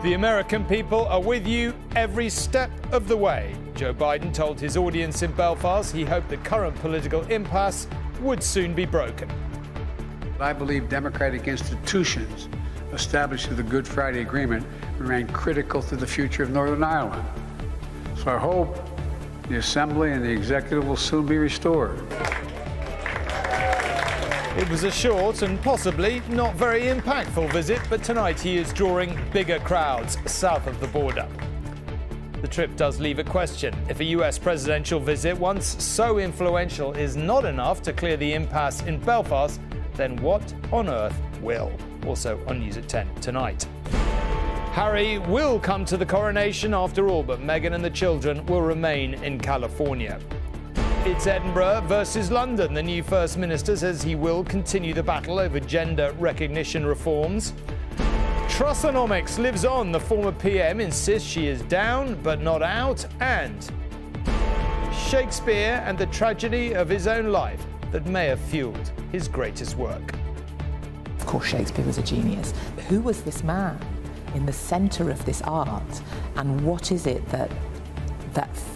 The American people are with you every step of the way. Joe Biden told his audience in Belfast he hoped the current political impasse would soon be broken. I believe democratic institutions established through the Good Friday Agreement remain critical to the future of Northern Ireland. So I hope the Assembly and the Executive will soon be restored. It was a short and possibly not very impactful visit, but tonight he is drawing bigger crowds south of the border. The trip does leave a question. If a US presidential visit, once so influential, is not enough to clear the impasse in Belfast, then what on earth will? Also on News at 10 tonight. Harry will come to the coronation after all, but Meghan and the children will remain in California. It's Edinburgh versus London. The new First Minister says he will continue the battle over gender recognition reforms. Trussonomics lives on. The former PM insists she is down but not out. And Shakespeare and the tragedy of his own life that may have fueled his greatest work. Of course, Shakespeare was a genius. Who was this man in the centre of this art, and what is it that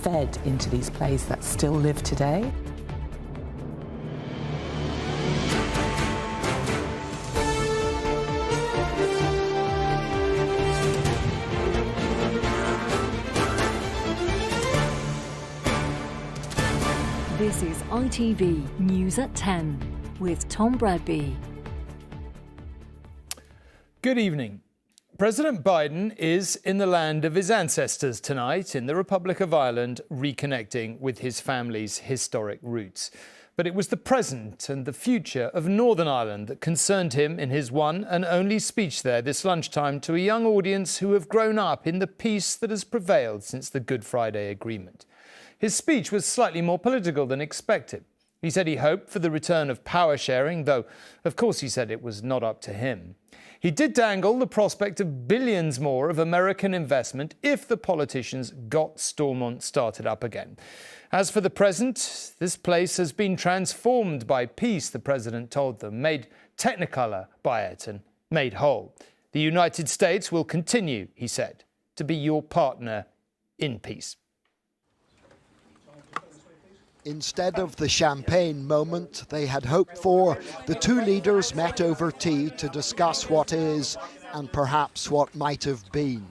fed into these plays that still live today? This is ITV News at 10 with Tom Bradby. Good evening. President Biden is in the land of his ancestors tonight in the Republic of Ireland, reconnecting with his family's historic roots. But it was the present and the future of Northern Ireland that concerned him in his one and only speech there this lunchtime to a young audience who have grown up in the peace that has prevailed since the Good Friday Agreement. His speech was slightly more political than expected. He said he hoped for the return of power sharing, though, of course, he said it was not up to him. He did dangle the prospect of billions more of American investment if the politicians got Stormont started up again. As for the present, this place has been transformed by peace, the president told them, made technicolor by it and made whole. The United States will continue, he said, to be your partner in peace. Instead of the champagne moment they had hoped for, the two leaders met over tea to discuss what is and perhaps what might have been.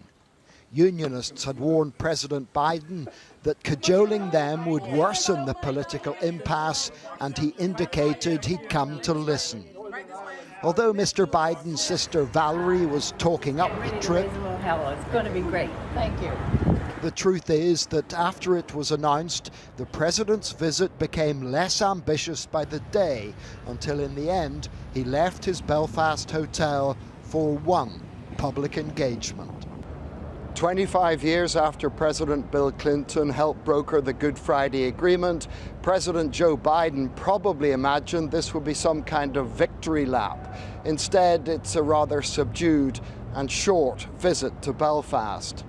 Unionists had warned President Biden that cajoling them would worsen the political impasse, and he indicated he'd come to listen. Although Mr. Biden's sister Valerie was talking up the trip, it's going to be great. Thank you. The truth is that after it was announced, the president's visit became less ambitious by the day, until in the end he left his Belfast hotel for one public engagement. 25 years after President Bill Clinton helped broker the Good Friday Agreement, President Joe Biden probably imagined this would be some kind of victory lap. Instead, it's a rather subdued and short visit to Belfast.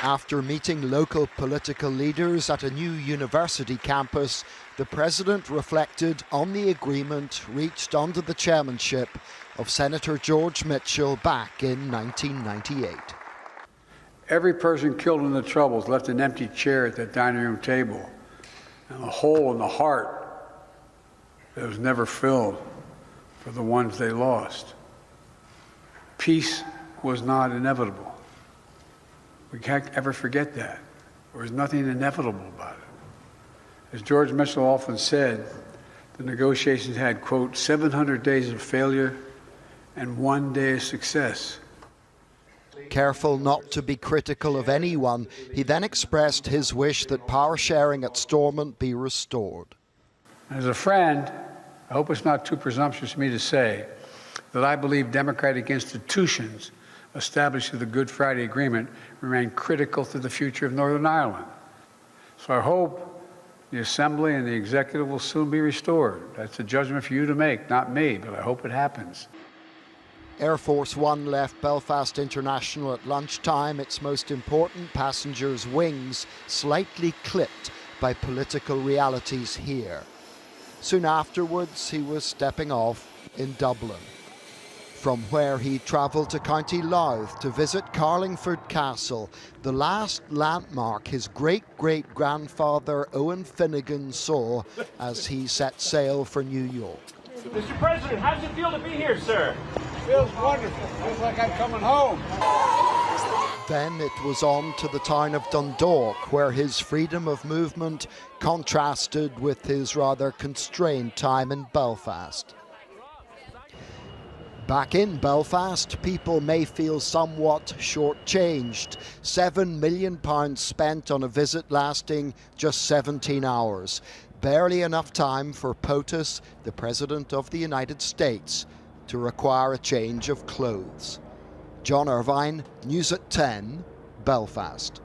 After meeting local political leaders at a new university campus, the president reflected on the agreement reached under the chairmanship of Senator George Mitchell back in 1998. Every person killed in the Troubles left an empty chair at that dining room table and a hole in the heart that was never filled for the ones they lost. Peace was not inevitable. We can't ever forget that. There was nothing inevitable about it. As George Mitchell often said, the negotiations had, quote, 700 days of failure and 1 day of success. Careful not to be critical of anyone, he then expressed his wish that power sharing at Stormont be restored. As a friend, I hope it's not too presumptuous for me to say that I believe democratic institutions established through the Good Friday Agreement remain critical to the future of Northern Ireland. So I hope the Assembly and the Executive will soon be restored. That's a judgment for you to make, not me, but I hope it happens. Air Force One left Belfast International at lunchtime, its most important passenger's wings slightly clipped by political realities here. Soon afterwards, he was stepping off in Dublin. from where he travelled to County Louth to visit Carlingford Castle, the last landmark his great-great-grandfather Owen Finnegan saw as he set sail for New York. Mr. President, how does it feel to be here, sir? Feels wonderful. Feels like I'm coming home. Then it was on to the town of Dundalk, where his freedom of movement contrasted with his rather constrained time in Belfast. Back in Belfast, people may feel somewhat shortchanged. £7 million spent on a visit lasting just 17 hours. Barely enough time for POTUS, the President of the United States, to require a change of clothes. John Irvine, News at 10, Belfast.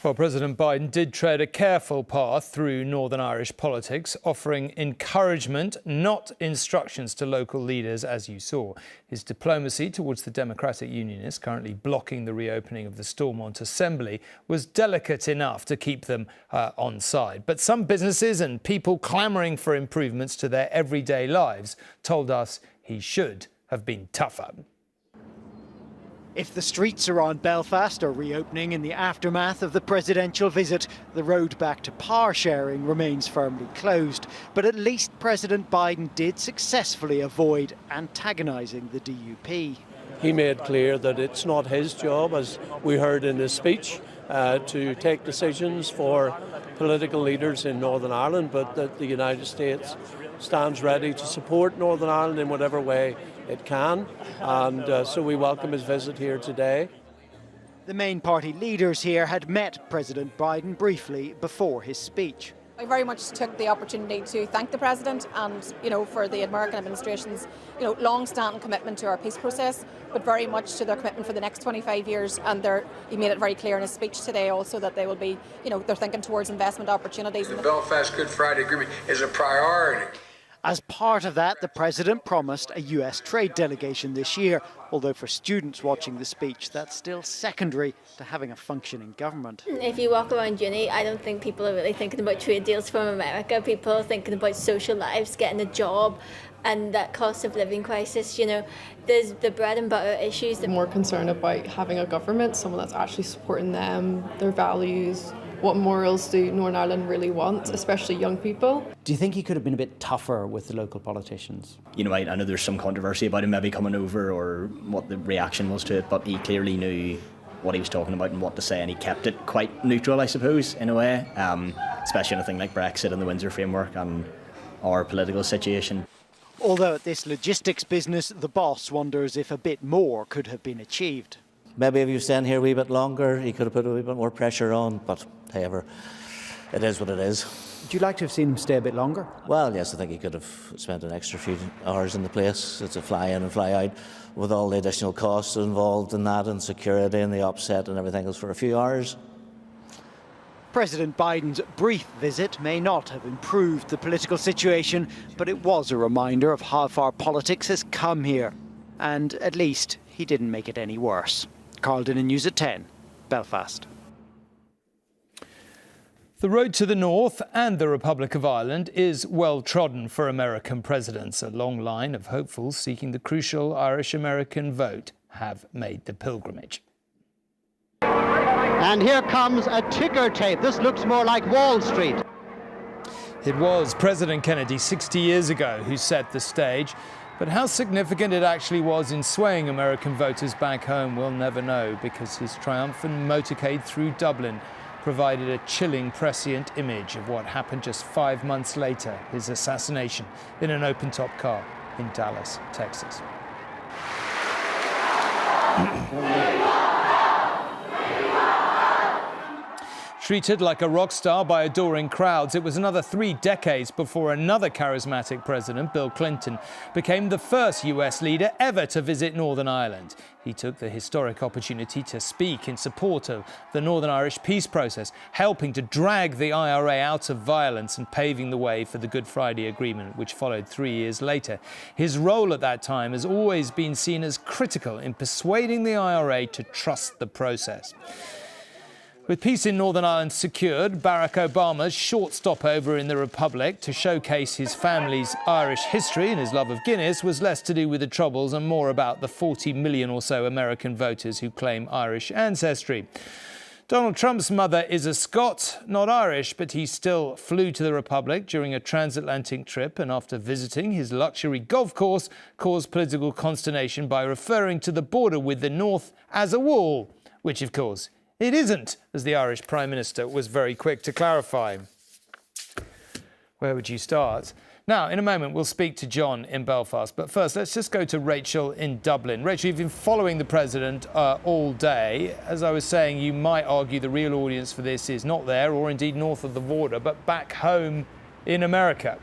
Well, President Biden did tread a careful path through Northern Irish politics, offering encouragement, not instructions to local leaders, as you saw. His diplomacy towards the Democratic Unionists, currently blocking the reopening of the Stormont Assembly, was delicate enough to keep them on side. But some businesses and people clamouring for improvements to their everyday lives told us he should have been tougher. If the streets around Belfast are reopening in the aftermath of the presidential visit, the road back to power sharing remains firmly closed. But at least President Biden did successfully avoid antagonising the DUP. He made clear that it's not his job, as we heard in his speech, to take decisions for political leaders in Northern Ireland, but that the United States stands ready to support Northern Ireland in whatever way it can, and so we welcome his visit here today. The main party leaders here had met President Biden briefly before his speech. I very much took the opportunity to thank the President and, for the American administration's, long-standing commitment to our peace process, but very much to their commitment for the next 25 years. And he made it very clear in his speech today also that they will be, they're thinking towards investment opportunities. The Belfast Good Friday Agreement is a priority. As part of that, the President promised a US trade delegation this year, although for students watching the speech, that's still secondary to having a functioning government. If you walk around uni, I don't think people are really thinking about trade deals from America. People are thinking about social lives, getting a job, and that cost of living crisis. There's the bread and butter issues. They're more concerned about having a government, someone that's actually supporting them, their values. What morals do Northern Ireland really want, especially young people? Do you think he could have been a bit tougher with the local politicians? I know there's some controversy about him maybe coming over or what the reaction was to it, but he clearly knew what he was talking about and what to say, and he kept it quite neutral, I suppose, in a way, especially on a thing like Brexit and the Windsor Framework and our political situation. Although at this logistics business, the boss wonders if a bit more could have been achieved. Maybe if he was staying here a wee bit longer, he could have put a wee bit more pressure on, but however, it is what it is. Would you like to have seen him stay a bit longer? Well, yes, I think he could have spent an extra few hours in the place. It's a fly in and fly out with all the additional costs involved in that and security and the upset and everything else for a few hours. President Biden's brief visit may not have improved the political situation, but it was a reminder of how far politics has come here. And at least he didn't make it any worse. Carl Dinnan, News at 10, Belfast. The road to the north and the Republic of Ireland is well trodden for American presidents. A long line of hopefuls seeking the crucial Irish-American vote have made the pilgrimage. And here comes a ticker tape. This looks more like Wall Street. It was President Kennedy 60 years ago who set the stage. But how significant it actually was in swaying American voters back home, we'll never know, because his triumphant motorcade through Dublin provided a chilling prescient image of what happened just 5 months later, his assassination in an open-top car in Dallas, Texas. Treated like a rock star by adoring crowds, it was another 3 decades before another charismatic president, Bill Clinton, became the first US leader ever to visit Northern Ireland. He took the historic opportunity to speak in support of the Northern Irish peace process, helping to drag the IRA out of violence and paving the way for the Good Friday Agreement, which followed 3 years later. His role at that time has always been seen as critical in persuading the IRA to trust the process. With peace in Northern Ireland secured, Barack Obama's short stopover in the Republic to showcase his family's Irish history and his love of Guinness was less to do with the Troubles and more about the 40 million or so American voters who claim Irish ancestry. Donald Trump's mother is a Scot, not Irish, but he still flew to the Republic during a transatlantic trip and after visiting his luxury golf course caused political consternation by referring to the border with the North as a wall, which of course it isn't, as the Irish Prime Minister was very quick to clarify. Where would you start? Now, in a moment, we'll speak to John in Belfast. But first, let's just go to Rachel in Dublin. Rachel, you've been following the President all day. As I was saying, you might argue the real audience for this is not there, or indeed north of the border, but back home in America.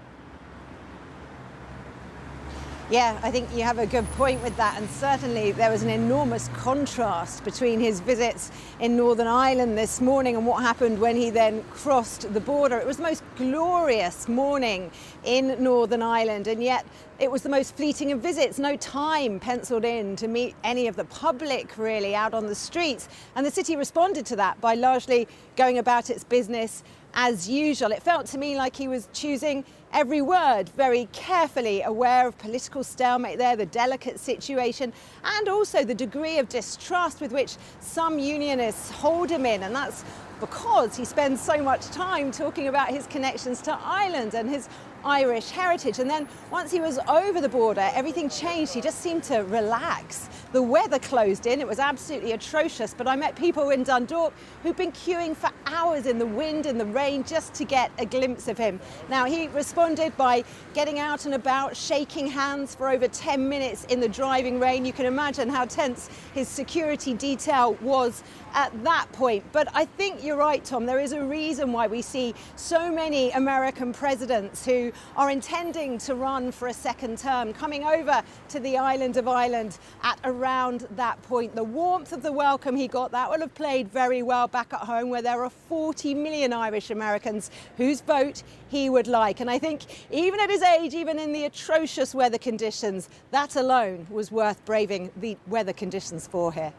Yeah, I think you have a good point with that, and certainly there was an enormous contrast between his visits in Northern Ireland this morning and what happened when he then crossed the border. It was the most glorious morning in Northern Ireland, and yet it was the most fleeting of visits, no time penciled in to meet any of the public really out on the streets, and the city responded to that by largely going about its business as usual. It felt to me like he was choosing every word very carefully, aware of political stalemate there, the delicate situation, and also the degree of distrust with which some unionists hold him in. And that's because he spends so much time talking about his connections to Ireland and his Irish heritage. And then once he was over the border, everything changed. He just seemed to relax. The weather closed in. It was absolutely atrocious. But I met people in Dundalk who'd been queuing for hours in the wind and the rain just to get a glimpse of him. Now, he responded by getting out and about, shaking hands for over 10 minutes in the driving rain. You can imagine how tense his security detail was at that point. But I think you're right, Tom. There is a reason why we see so many American presidents who are intending to run for a second term coming over to the island of Ireland at around that point. The warmth of the welcome he got, that will have played very well back at home, where there are 40 million Irish Americans whose vote he would like. And I think even at his age, even in the atrocious weather conditions, that alone was worth braving the weather conditions for here.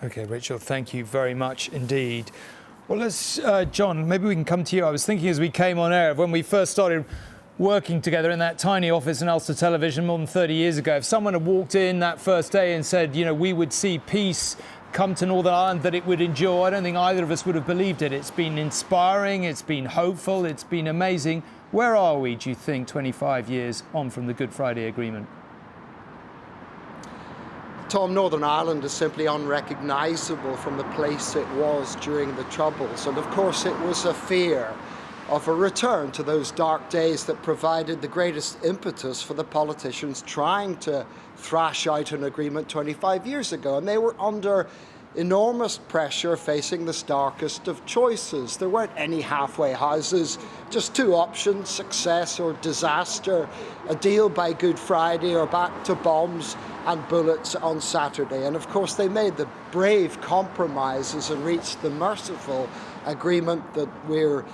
OK, Rachel, thank you very much indeed. Well, let's, John, maybe we can come to you. I was thinking as we came on air, when we first started working together in that tiny office in Ulster Television more than 30 years ago, if someone had walked in that first day and said, you know, we would see peace come to Northern Ireland that it would endure, I don't think either of us would have believed it. It's been inspiring, it's been hopeful, it's been amazing. Where are we, do you think, 25 years on from the Good Friday Agreement? Tom, Northern Ireland is simply unrecognisable from the place it was during the Troubles. And of course it was a fear of a return to those dark days that provided the greatest impetus for the politicians trying to thrash out an agreement 25 years ago. And they were under enormous pressure, facing the starkest of choices. There weren't any halfway houses, just two options: success or disaster, a deal by Good Friday or back to bombs and bullets on Saturday. And of course they made the brave compromises and reached the merciful agreement that we're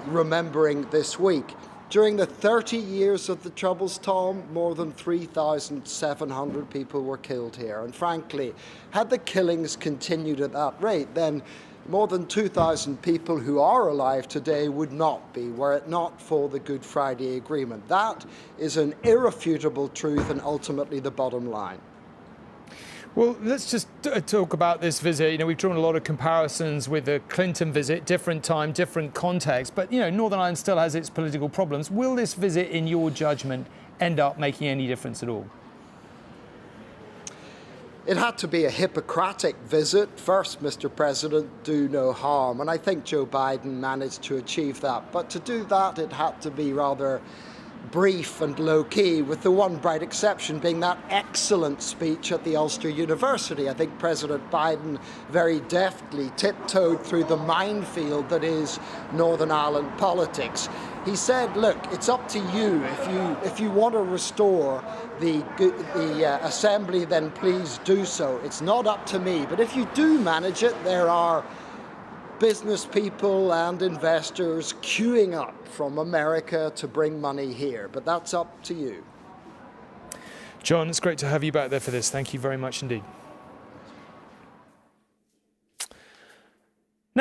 remembering this week. During the 30 years of the Troubles, Tom, more than 3,700 people were killed here. And frankly, had the killings continued at that rate, then more than 2,000 people who are alive today would not be, were it not for the Good Friday Agreement. That is an irrefutable truth and ultimately the bottom line. Well, let's just talk about this visit. You know, we've drawn a lot of comparisons with the Clinton visit, different time, different context. But, you know, Northern Ireland still has its political problems. Will this visit, in your judgment, end up making any difference at all? It had to be a Hippocratic visit. First, Mr. President, do no harm. And I think Joe Biden managed to achieve that. But to do that, it had to be rather brief and low-key, with the one bright exception being that excellent speech at the Ulster University. I think President Biden very deftly tiptoed through the minefield that is Northern Ireland politics. He said, look, it's up to you. If you want to restore the assembly, then please do so. It's not up to me. But if you do manage it, there are business people and investors queuing up from America to bring money here. But that's up to you. John, it's great to have you back there for this. Thank you very much indeed.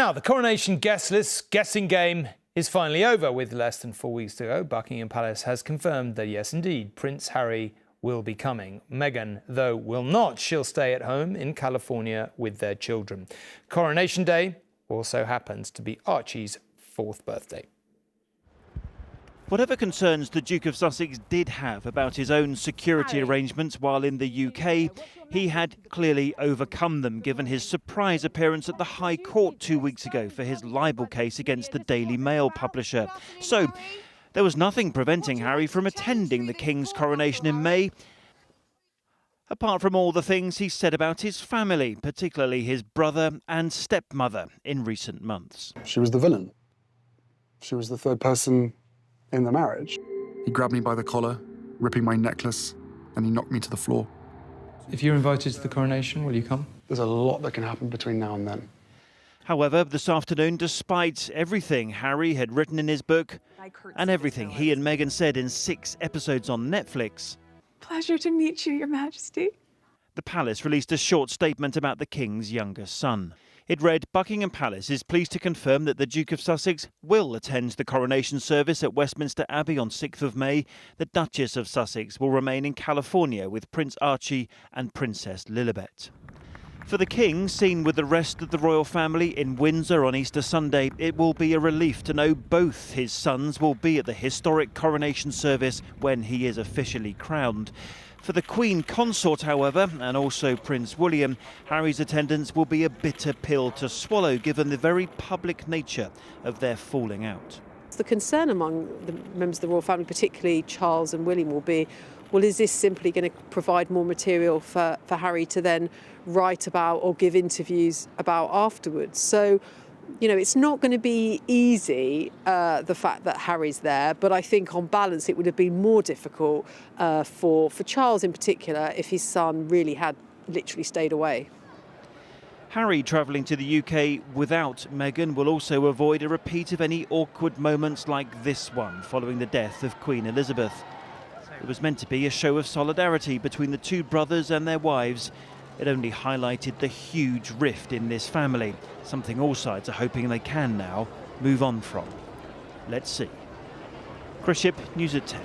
Now, the Coronation guest list guessing game is finally over. With less than 4 weeks to go, Buckingham Palace has confirmed that yes, indeed, Prince Harry will be coming. Meghan, though, will not. She'll stay at home in California with their children. Coronation Day also happens to be Archie's 4th birthday. Whatever concerns the Duke of Sussex did have about his own security arrangements while in the UK, he had clearly overcome them, given his surprise appearance at the High Court 2 weeks ago for his libel case against the Daily Mail publisher. So, there was nothing preventing Harry from attending the King's coronation in May, apart from all the things he said about his family, particularly his brother and stepmother, in recent months. She was the villain. She was the third person in the marriage. He grabbed me by the collar, ripping my necklace, and he knocked me to the floor. If you're invited to the coronation, will you come? There's a lot that can happen between now and then. However, this afternoon, despite everything Harry had written in his book and everything he and Meghan said in 6 episodes on Netflix, Pleasure to meet you, Your Majesty. the palace released a short statement about the King's younger son. It read, Buckingham Palace is pleased to confirm that the Duke of Sussex will attend the coronation service at Westminster Abbey on 6th of May. The Duchess of Sussex will remain in California with Prince Archie and Princess Lilibet. For the King, seen with the rest of the royal family in Windsor on Easter Sunday, it will be a relief to know both his sons will be at the historic coronation service when he is officially crowned. For the Queen Consort, however, and also Prince William, Harry's attendance will be a bitter pill to swallow given the very public nature of their falling out. The concern among the members of the royal family, particularly Charles and William, will be, well, is this simply going to provide more material for Harry to then write about or give interviews about afterwards? So, you know, it's not going to be easy, the fact that Harry's there, but I think on balance it would have been more difficult for Charles in particular if his son really had literally stayed away. Harry travelling to the UK without Meghan will also avoid a repeat of any awkward moments like this one following the death of Queen Elizabeth. It was meant to be a show of solidarity between the two brothers and their wives. It only highlighted the huge rift in this family, something all sides are hoping they can now move on from. Let's see. Chris Ship, News at 10.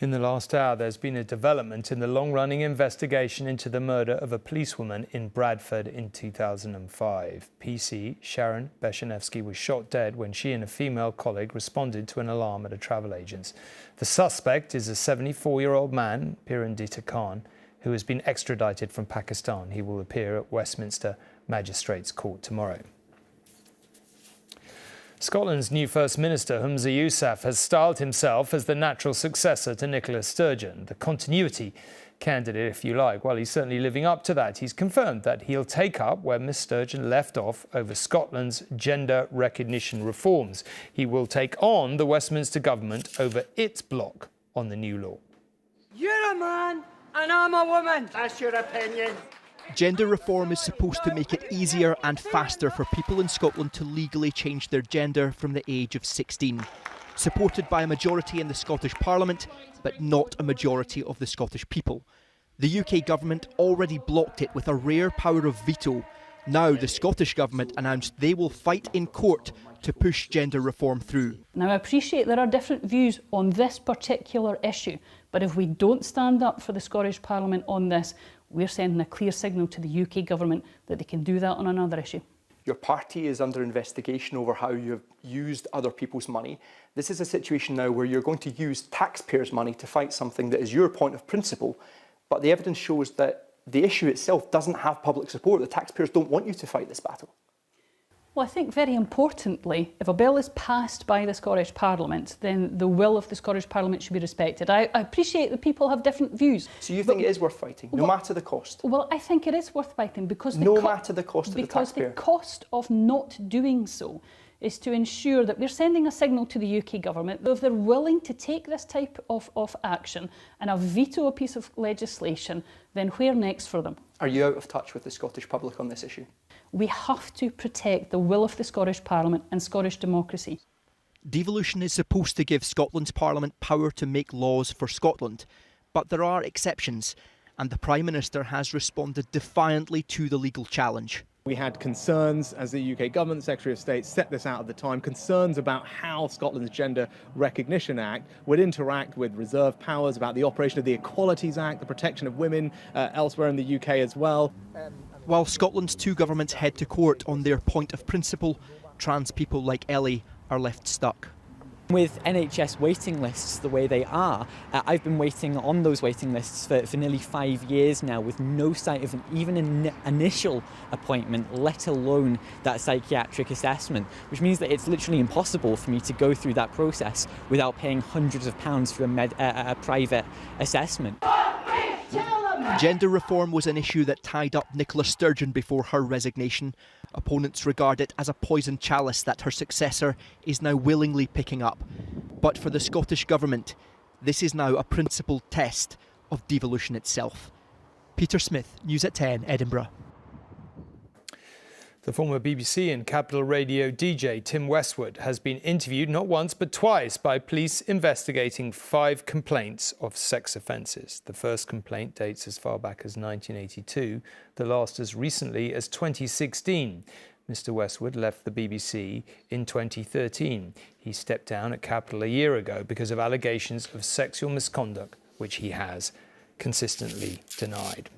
In the last hour, there's been a development in the long-running investigation into the murder of a policewoman in Bradford in 2005. PC Sharon Beshanevsky was shot dead when she and a female colleague responded to an alarm at a travel agent's. The suspect is a 74-year-old man, Pirandita Khan, who has been extradited from Pakistan. He will appear at Westminster Magistrates Court tomorrow. Scotland's new First Minister, Humza Yousaf, has styled himself as the natural successor to Nicola Sturgeon, the continuity candidate, if you like. Well, he's certainly living up to that. He's confirmed that he'll take up where Miss Sturgeon left off over Scotland's gender recognition reforms. He will take on the Westminster government over its block on the new law. You're a man and I'm a woman. That's your opinion. Gender reform is supposed to make it easier and faster for people in Scotland to legally change their gender from the age of 16. Supported by a majority in the Scottish Parliament, but not a majority of the Scottish people. The UK government already blocked it with a rare power of veto. Now the Scottish government announced they will fight in court to push gender reform through. Now I appreciate there are different views on this particular issue, but if we don't stand up for the Scottish Parliament on this, we're sending a clear signal to the UK government that they can do that on another issue. Your party is under investigation over how you have used other people's money. This is a situation now where you're going to use taxpayers' money to fight something that is your point of principle, but the evidence shows that the issue itself doesn't have public support. The taxpayers don't want you to fight this battle. Well, I think very importantly, if a bill is passed by the Scottish Parliament, then the will of the Scottish Parliament should be respected. I appreciate that people have different views. So you think it is worth fighting, no matter the cost? Well, I think it is worth fighting because no matter the cost of the taxpayer. Because the cost of not doing so is to ensure that we're sending a signal to the UK government that if they're willing to take this type of action and veto a piece of legislation, then where next for them? Are you out of touch with the Scottish public on this issue? We have to protect the will of the Scottish Parliament and Scottish democracy. Devolution is supposed to give Scotland's Parliament power to make laws for Scotland, but there are exceptions, and the Prime Minister has responded defiantly to the legal challenge. We had concerns, as the UK government, Secretary of State set this out at the time, concerns about how Scotland's Gender Recognition Act would interact with reserve powers, about the operation of the Equalities Act, the protection of women elsewhere in the UK as well. While Scotland's two governments head to court on their point of principle, trans people like Ellie are left stuck. With NHS waiting lists the way they are, I've been waiting on those waiting lists for nearly 5 years now with no sight of even an initial appointment, let alone that psychiatric assessment, which means that it's literally impossible for me to go through that process without paying hundreds of pounds for a private assessment. Gender reform was an issue that tied up Nicola Sturgeon before her resignation. Opponents regard it as a poisoned chalice that her successor is now willingly picking up. But for the Scottish Government, this is now a principled test of devolution itself. Peter Smith, News at 10, Edinburgh. The former BBC and Capital Radio DJ Tim Westwood has been interviewed not once but twice by police investigating 5 complaints of sex offences. The first complaint dates as far back as 1982, the last as recently as 2016. Mr Westwood left the BBC in 2013. He stepped down at Capital a year ago because of allegations of sexual misconduct, which he has consistently denied.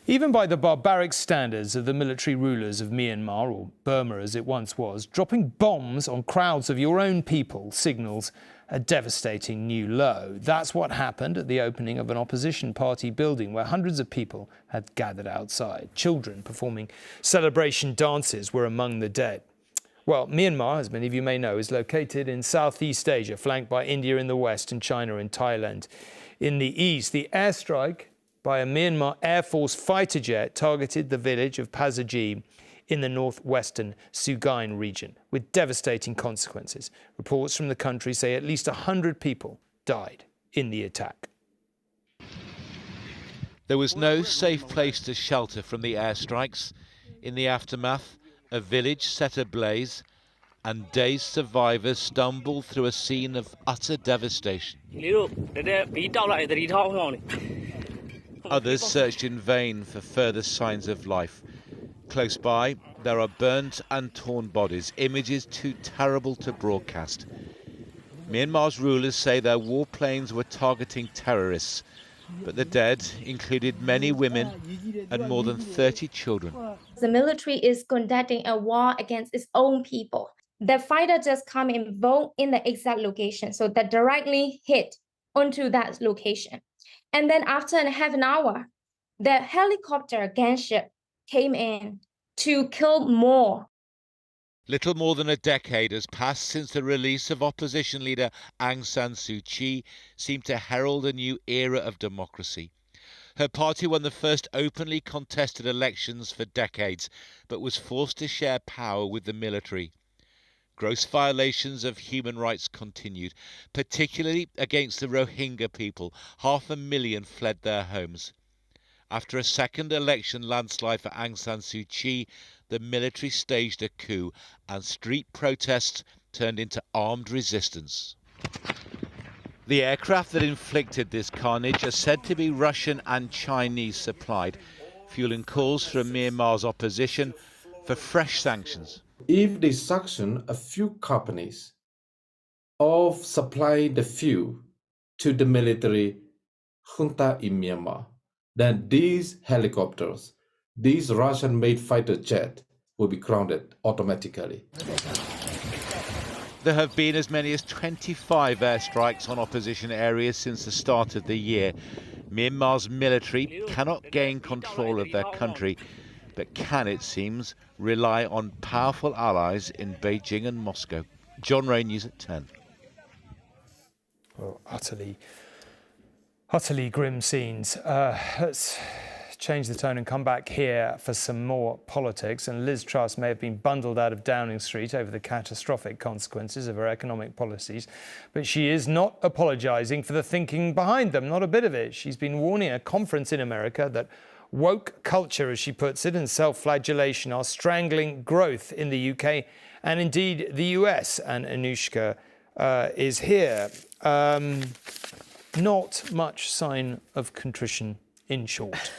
Even by the barbaric standards of the military rulers of Myanmar, or Burma as it once was, dropping bombs on crowds of your own people signals a devastating new low. That's what happened at the opening of an opposition party building where hundreds of people had gathered outside. Children performing celebration dances were among the dead. Well, Myanmar, as many of you may know, is located in Southeast Asia, flanked by India in the west and China and Thailand in the east. The airstrike by a Myanmar Air Force fighter jet targeted the village of Pasaji in the northwestern Sagaing region, with devastating consequences. Reports from the country say at least 100 people died in the attack. There was no safe place to shelter from the airstrikes. In the aftermath, a village set ablaze, and dazed survivors stumbled through a scene of utter devastation. Others searched in vain for further signs of life. Close by, there are burnt and torn bodies, images too terrible to broadcast. Myanmar's rulers say their warplanes were targeting terrorists, but the dead included many women and more than 30 children. The military is conducting a war against its own people. The fighter just come and vote in the exact location, so that directly hit onto that location. And then after half an hour, the helicopter gunship came in to kill more. Little more than a decade has passed since the release of opposition leader Aung San Suu Kyi seemed to herald a new era of democracy. Her party won the first openly contested elections for decades, but was forced to share power with the military. Gross violations of human rights continued, particularly against the Rohingya people. 500,000 fled their homes. After a second election landslide for Aung San Suu Kyi, the military staged a coup and street protests turned into armed resistance. The aircraft that inflicted this carnage are said to be Russian and Chinese supplied, fueling calls from Myanmar's opposition for fresh sanctions. If they sanction a few companies of supplying the fuel to the military junta in Myanmar, then these helicopters, these Russian-made fighter jets, will be grounded automatically. There have been as many as 25 airstrikes on opposition areas since the start of the year. Myanmar's military cannot gain control of their country, but can, it seems, rely on powerful allies in Beijing and Moscow. John Ray, News at 10. Well, utterly grim scenes. Let's change the tone and come back here for some more politics. And Liz Truss may have been bundled out of Downing Street over the catastrophic consequences of her economic policies, but she is not apologising for the thinking behind them, not a bit of it. She's been warning a conference in America that woke culture, as she puts it, and self-flagellation are strangling growth in the UK and indeed the US. And Anushka is here. Not much sign of contrition, in short.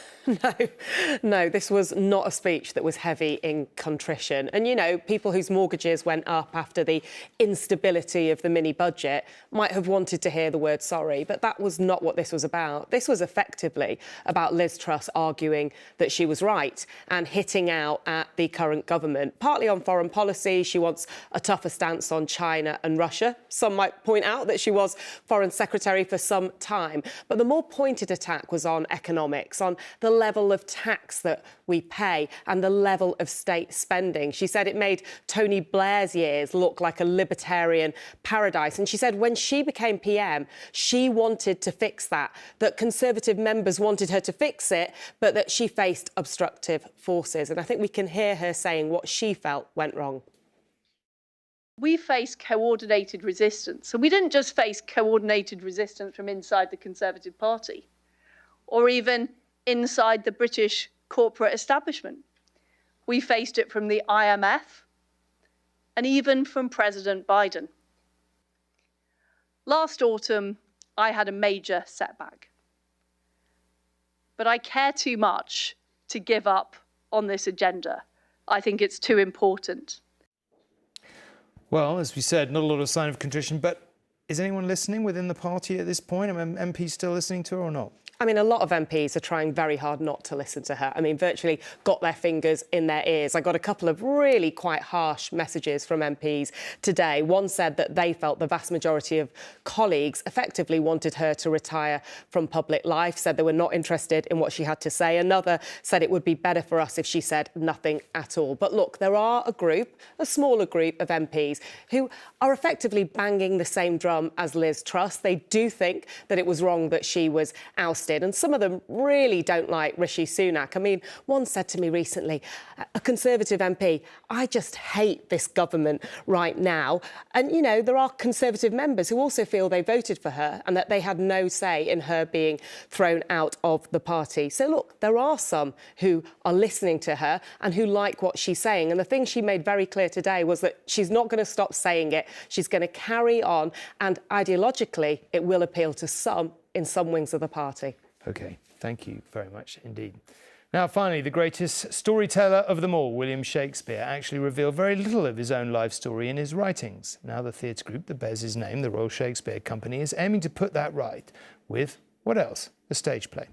No, this was not a speech that was heavy in contrition. And, you know, people whose mortgages went up after the instability of the mini-budget might have wanted to hear the word sorry, but that was not what this was about. This was effectively about Liz Truss arguing that she was right and hitting out at the current government, partly on foreign policy. She wants a tougher stance on China and Russia. Some might point out that she was Foreign Secretary for some time. But the more pointed attack was on economics, on the level of tax that we pay and the level of state spending. She said it made Tony Blair's years look like a libertarian paradise. And she said when she became PM, she wanted to fix that Conservative members wanted her to fix it, but that she faced obstructive forces. And I think we can hear her saying what she felt went wrong. We faced coordinated resistance. And we didn't just face coordinated resistance from inside the Conservative Party or even inside the British corporate establishment. We faced it from the IMF and even from President Biden. Last autumn, I had a major setback. But I care too much to give up on this agenda. I think it's too important. Well, as we said, not a lot of sign of contrition, but is anyone listening within the party at this point? Are MPs still listening to her or not? I mean, a lot of MPs are trying very hard not to listen to her. I mean, virtually got their fingers in their ears. I got a couple of really quite harsh messages from MPs today. One said that they felt the vast majority of colleagues effectively wanted her to retire from public life, said they were not interested in what she had to say. Another said it would be better for us if she said nothing at all. But look, there are a smaller group of MPs who are effectively banging the same drum as Liz Truss. They do think that it was wrong that she was ousted. And some of them really don't like Rishi Sunak. I mean, one said to me recently, a Conservative MP, I just hate this government right now. And, you know, there are Conservative members who also feel they voted for her and that they had no say in her being thrown out of the party. So, look, there are some who are listening to her and who like what she's saying. And the thing she made very clear today was that she's not going to stop saying it. She's going to carry on. And ideologically, it will appeal to some in some wings of the party. OK, thank you very much indeed. Now, finally, the greatest storyteller of them all, William Shakespeare, actually revealed very little of his own life story in his writings. Now, the theatre group that bears his name, the Royal Shakespeare Company, is aiming to put that right with, what else? A stage play.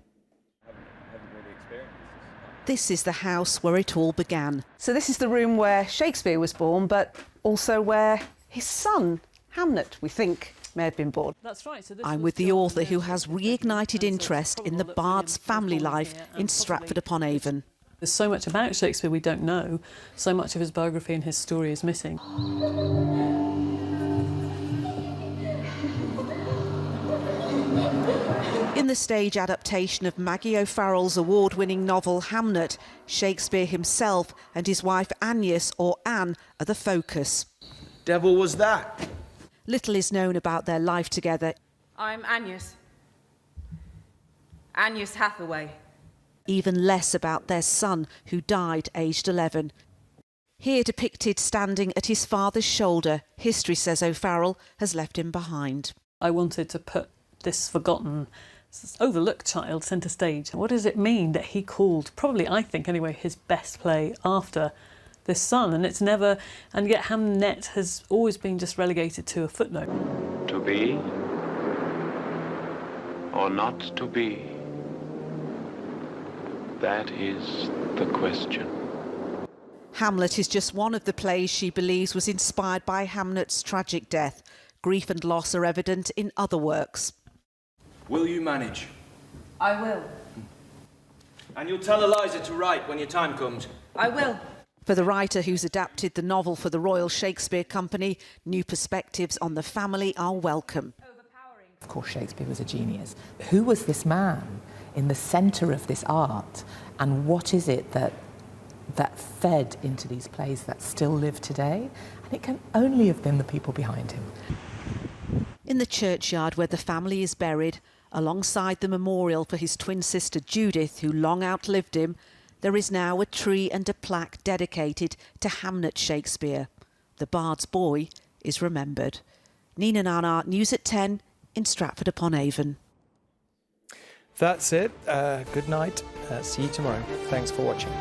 This is the house where it all began. So this is the room where Shakespeare was born, but also where his son, Hamlet, we think, may have been born. That's right. So I'm with the author who has reignited interest in the Bard's family life in Stratford-upon-Avon. There's so much about Shakespeare we don't know. So much of his biography and his story is missing. In the stage adaptation of Maggie O'Farrell's award-winning novel Hamlet, Shakespeare himself and his wife Agnes, or Anne, are the focus. Devil was that? Little is known about their life together. I'm Agnes. Agnes Hathaway. Even less about their son, who died aged 11. Here depicted standing at his father's shoulder, history, says O'Farrell, has left him behind. I wanted to put this forgotten, overlooked child centre stage. What does it mean that he called, probably I think anyway, his best play after this son? And it's never, and yet Hamnet has always been just relegated to a footnote. To be or not to be, that is the question. Hamlet is just one of the plays she believes was inspired by Hamlet's tragic death. Grief and loss are evident in other works. Will you manage? I will. And you'll tell Eliza to write when your time comes? I will. For the writer who's adapted the novel for the Royal Shakespeare Company, new perspectives on the family are welcome. Of course, Shakespeare was a genius. Who was this man in the centre of this art, and what is it that fed into these plays that still live today? And it can only have been the people behind him. In the churchyard where the family is buried, alongside the memorial for his twin sister Judith, who long outlived him, there is now a tree and a plaque dedicated to Hamlet Shakespeare. The Bard's boy is remembered. Nina Nana, News at 10 in Stratford-upon-Avon. That's it. Good night. See you tomorrow. Thanks for watching.